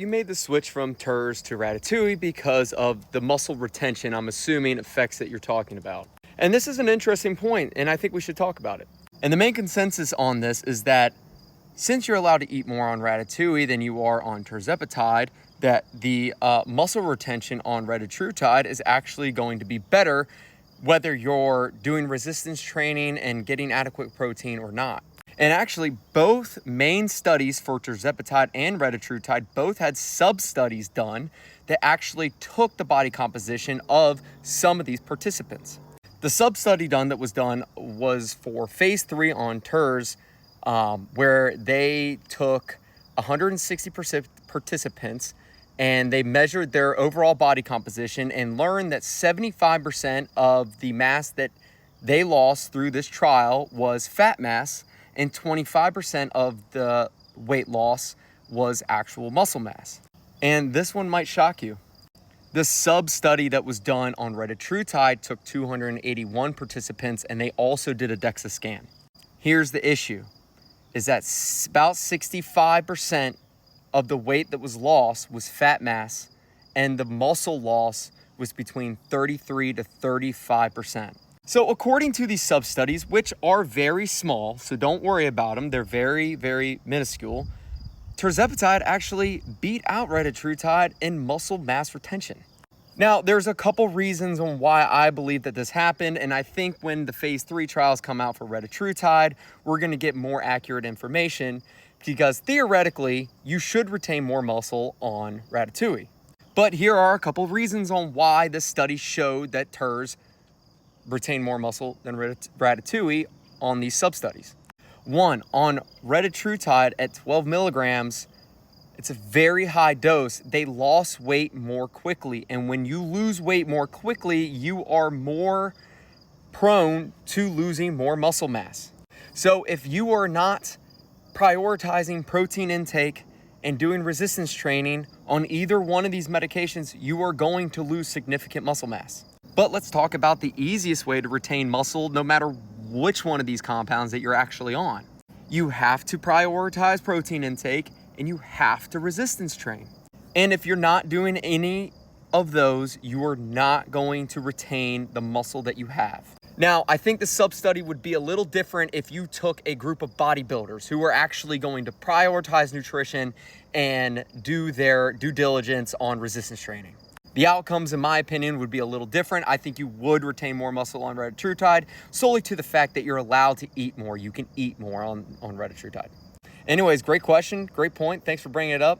You made the switch from Terz to Ratatouille because of the muscle retention, I'm assuming, effects that you're talking about. And this is an interesting point, and I think we should talk about it. And the main consensus on this is that since you're allowed to eat more on Ratatouille than you are on tirzepatide, that the muscle retention on Retatrutide is actually going to be better whether you're doing resistance training and getting adequate protein or not. And actually, both main studies for tirzepatide and Retatrutide both had sub-studies done that actually took the body composition of some of these participants. The sub-study that was done was for phase 3 on Terz, where they took 160 participants and they measured their overall body composition and learned that 75% of the mass that they lost through this trial was fat mass, and 25% of the weight loss was actual muscle mass. And this one might shock you. The sub-study that was done on Retatrutide took 281 participants, and they also did a DEXA scan. Here's the issue, is that about 65% of the weight that was lost was fat mass, and the muscle loss was between 33 to 35%. So according to these sub-studies, which are very small, so don't worry about them, they're very, very minuscule, tirzepatide actually beat out Retatrutide in muscle mass retention. Now, there's a couple reasons on why I believe that this happened, and I think when the phase 3 trials come out for Retatrutide, we're going to get more accurate information, because theoretically, you should retain more muscle on Ratatouille. But here are a couple reasons on why this study showed that Terz retained more muscle than Ratatouille on these sub-studies. One, on Retatrutide at 12 milligrams, it's a very high dose. They lost weight more quickly. And when you lose weight more quickly, you are more prone to losing more muscle mass. So if you are not prioritizing protein intake and doing resistance training on either one of these medications, you are going to lose significant muscle mass. But let's talk about the easiest way to retain muscle no matter which one of these compounds that you're actually on. You have to prioritize protein intake and you have to resistance train. And if you're not doing any of those, you are not going to retain the muscle that you have. Now, I think the sub-study would be a little different if you took a group of bodybuilders who are actually going to prioritize nutrition and do their due diligence on resistance training. The outcomes, in my opinion, would be a little different. I think you would retain more muscle on Retatrutide solely to the fact that you're allowed to eat more. You can eat more on Retatrutide. Anyways, great question, great point. Thanks for bringing it up.